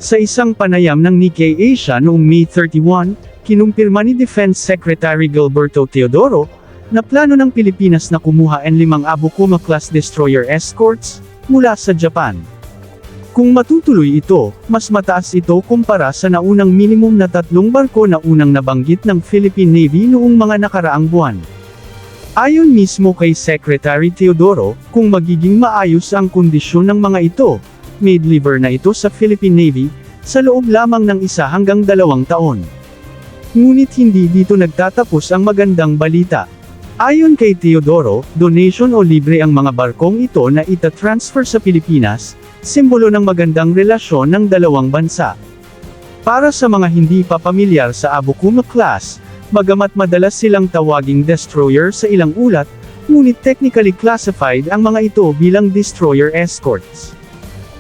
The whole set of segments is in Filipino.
Sa isang panayam ng Nikkei Asia noong May 31, kinumpirma ni Defense Secretary Gilberto Teodoro, na plano ng Pilipinas na kumuha ng 5 Abukuma-class destroyer escorts, mula sa Japan. Kung matutuloy ito, mas mataas ito kumpara sa naunang minimum na 3 barko na unang nabanggit ng Philippine Navy noong mga nakaraang buwan. Ayon mismo kay Secretary Teodoro, kung magiging maayos ang kondisyon ng mga ito, may deliver na ito sa Philippine Navy, sa loob lamang ng 1 hanggang 2 taon. Ngunit hindi dito nagtatapos ang magandang balita. Ayon kay Teodoro, donation o libre ang mga barkong ito na ita-transfer sa Pilipinas, simbolo ng magandang relasyon ng dalawang bansa. Para sa mga hindi pa pamilyar sa Abukuma class, bagamat madalas silang tawaging destroyer sa ilang ulat, ngunit technically classified ang mga ito bilang destroyer escorts.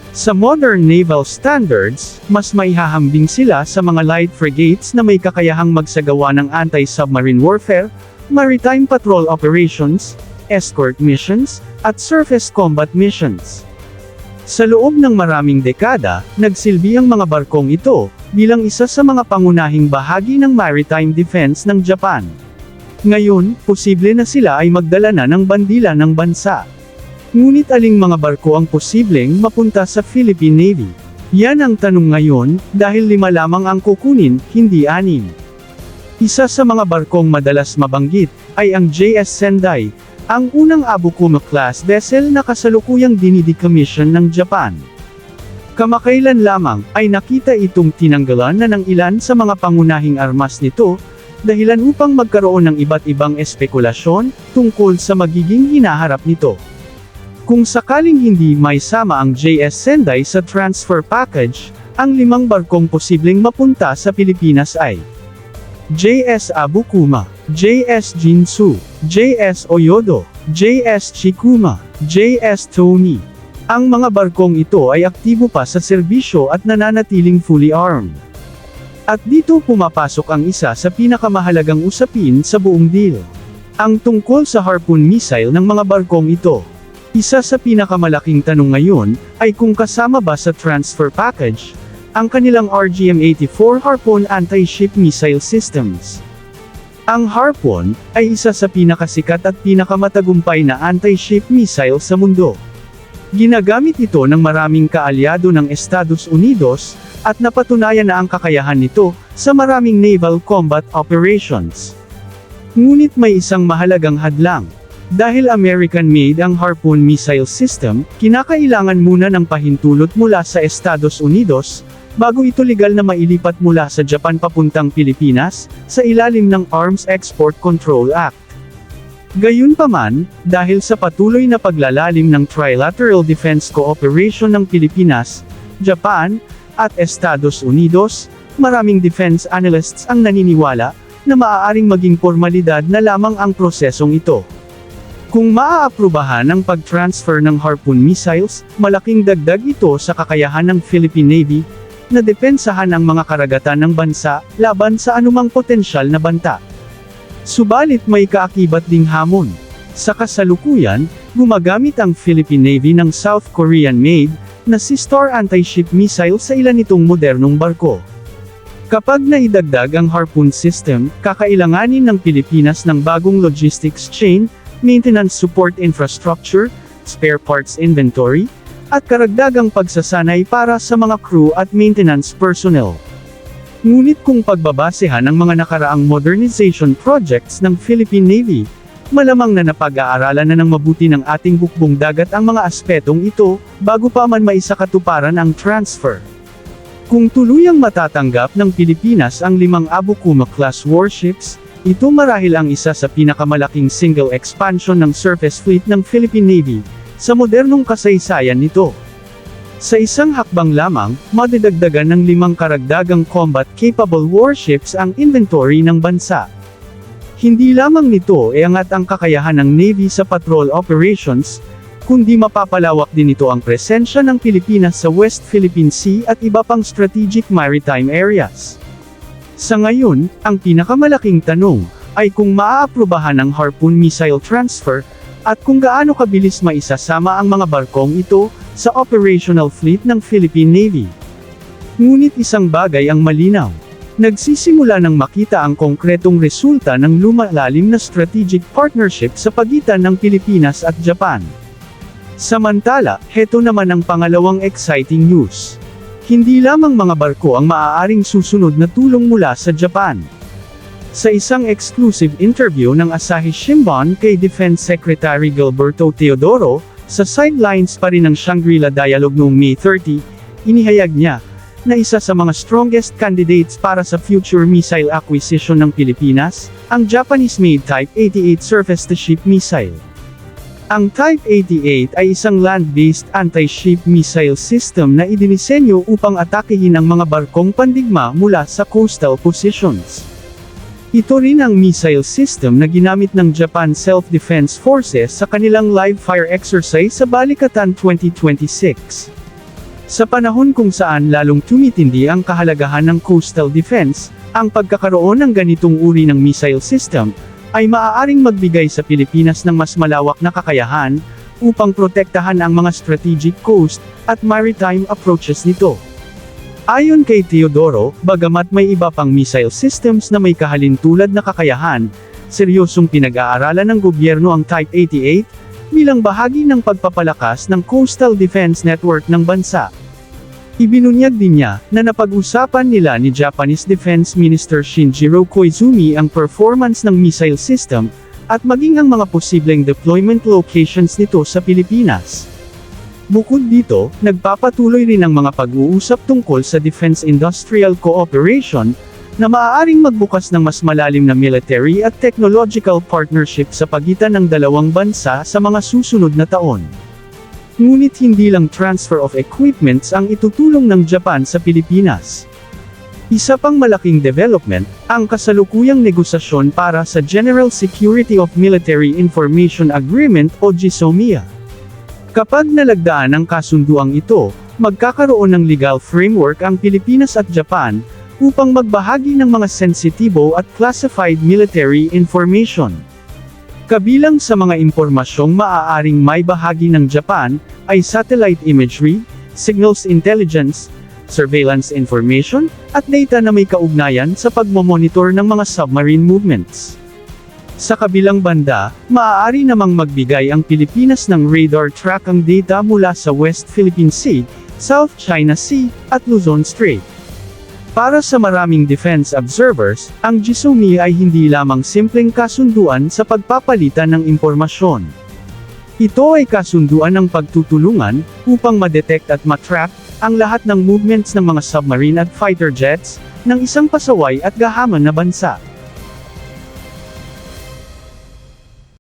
Sa modern naval standards, mas maihahambing sila sa mga light frigates na may kakayahang magsagawa ng anti-submarine warfare, maritime patrol operations, escort missions, at surface combat missions. Sa loob ng maraming dekada, nagsilbi ang mga barkong ito, bilang isa sa mga pangunahing bahagi ng maritime defense ng Japan. Ngayon, posible na sila ay magdala na ng bandila ng bansa. Ngunit aling mga barko ang posibleng mapunta sa Philippine Navy? Yan ang tanong ngayon, dahil 5 lamang ang kukunin, hindi 6. Isa sa mga barkong madalas mabanggit, ay ang JS Sendai, ang unang Abukuma-class vessel na kasalukuyang dinidecommission ng Japan. Kamakailan lamang, ay nakita itong tinanggalan na ng ilan sa mga pangunahing armas nito, dahilan upang magkaroon ng iba't ibang espekulasyon, tungkol sa magiging hinaharap nito. Kung sakaling hindi may sama ang JS Sendai sa transfer package, ang 5 barkong posibleng mapunta sa Pilipinas ay JS Abukuma, JS Jinsu, JS Oyodo, JS Chikuma, JS Tony. Ang mga barkong ito ay aktibo pa sa serbisyo at nananatiling fully armed. At dito pumapasok ang isa sa pinakamahalagang usapin sa buong deal. Ang tungkol sa Harpoon missile ng mga barkong ito. Isa sa pinakamalaking tanong ngayon, ay kung kasama ba sa transfer package, ang kanilang RGM-84 Harpoon anti-ship missile systems. Ang Harpoon, ay isa sa pinakasikat at pinakamatagumpay na anti-ship missile sa mundo. Ginagamit ito ng maraming kaalyado ng Estados Unidos, at napatunayan na ang kakayahan nito, sa maraming naval combat operations. Ngunit may isang mahalagang hadlang. Dahil American-made ang Harpoon missile system, kinakailangan muna ng pahintulot mula sa Estados Unidos, bago ito legal na mailipat mula sa Japan papuntang Pilipinas, sa ilalim ng Arms Export Control Act. Gayunpaman, dahil sa patuloy na paglalalim ng trilateral defense cooperation ng Pilipinas, Japan, at Estados Unidos, maraming defense analysts ang naniniwala, na maaaring maging formalidad na lamang ang prosesong ito. Kung maaaprubahan ang pag-transfer ng Harpoon missiles, malaking dagdag ito sa kakayahan ng Philippine Navy, na depensahan ang mga karagatan ng bansa, laban sa anumang potensyal na banta. Subalit may kaakibat ding hamon. Sa kasalukuyan, gumagamit ang Philippine Navy ng South Korean-made, na Sea-Star anti-ship missile sa ilan nitong modernong barko. Kapag naidagdag ang Harpoon system, kakailanganin ng Pilipinas ng bagong logistics chain, maintenance support infrastructure, spare parts inventory, at karagdagang pagsasanay para sa mga crew at maintenance personnel. Ngunit kung pagbabasehan ang mga nakaraang modernization projects ng Philippine Navy, malamang na napag-aaralan na ng mabuti ng ating hukbong dagat ang mga aspetong ito, bago pa man maisakatuparan ang transfer. Kung tuluyang matatanggap ng Pilipinas ang 5 Abukuma-class warships, ito marahil ang isa sa pinakamalaking single expansion ng surface fleet ng Philippine Navy, sa modernong kasaysayan nito. Sa isang hakbang lamang, madidagdagan ng 5 karagdagang combat-capable warships ang inventory ng bansa. Hindi lamang nito iangat ang kakayahan ng Navy sa patrol operations, kundi mapapalawak din ito ang presensya ng Pilipinas sa West Philippine Sea at iba pang strategic maritime areas. Sa ngayon, ang pinakamalaking tanong, ay kung maaaprubahan ang Harpoon missile transfer, at kung gaano kabilis maisasama ang mga barkong ito, sa operational fleet ng Philippine Navy. Ngunit isang bagay ang malinaw. Nagsisimula ng makita ang konkretong resulta ng lumalalim na strategic partnership sa pagitan ng Pilipinas at Japan. Samantala, heto naman ang pangalawang exciting news. Hindi lamang mga barko ang maaaring susunod na tulong mula sa Japan. Sa isang exclusive interview ng Asahi Shimbun kay Defense Secretary Gilberto Teodoro, sa sidelines pa rin ng Shangri-La Dialogue noong May 30, inihayag niya, na isa sa mga strongest candidates para sa future missile acquisition ng Pilipinas, ang Japanese-made Type 88 surface-to-ship missile. Ang Type 88 ay isang land-based anti-ship missile system na idinisenyo upang atakehin ang mga barkong pandigma mula sa coastal positions. Ito rin ang missile system na ginamit ng Japan Self-Defense Forces sa kanilang live-fire exercise sa Balikatan 2026. Sa panahon kung saan lalong tumitindi ang kahalagahan ng coastal defense, ang pagkakaroon ng ganitong uri ng missile system, ay maaaring magbigay sa Pilipinas ng mas malawak na kakayahan, upang protektahan ang mga strategic coast, at maritime approaches nito. Ayon kay Teodoro, bagamat may iba pang missile systems na may kahalintulad na kakayahan, seryosong pinag-aaralan ng gobyerno ang Type 88, bilang bahagi ng pagpapalakas ng coastal defense network ng bansa. Ibinunyag din niya, na napag-usapan nila ni Japanese Defense Minister Shinjiro Koizumi ang performance ng missile system, at maging ang mga posibleng deployment locations nito sa Pilipinas. Bukod dito, nagpapatuloy rin ang mga pag-uusap tungkol sa defense industrial cooperation, na maaaring magbukas ng mas malalim na military at technological partnership sa pagitan ng dalawang bansa sa mga susunod na taon. Ngunit hindi lang transfer of equipments ang itutulong ng Japan sa Pilipinas. Isa pang malaking development, ang kasalukuyang negosasyon para sa General Security of Military Information Agreement o GSOMIA. Kapag nalagdaan ang kasunduang ito, magkakaroon ng legal framework ang Pilipinas at Japan, upang magbahagi ng mga sensitibo at classified military information. Kabilang sa mga impormasyong maaaring may bahagi ng Japan, ay satellite imagery, signals intelligence, surveillance information, at data na may kaugnayan sa pagmomonitor ng mga submarine movements. Sa kabilang banda, maaari namang magbigay ang Pilipinas ng radar tracking data mula sa West Philippine Sea, South China Sea, at Luzon Strait. Para sa maraming defense observers, ang GSOMIA ay hindi lamang simpleng kasunduan sa pagpapalitan ng impormasyon. Ito ay kasunduan ng pagtutulungan, upang ma-detect at ma-track, ang lahat ng movements ng mga submarine at fighter jets, ng isang pasaway at gahaman na bansa.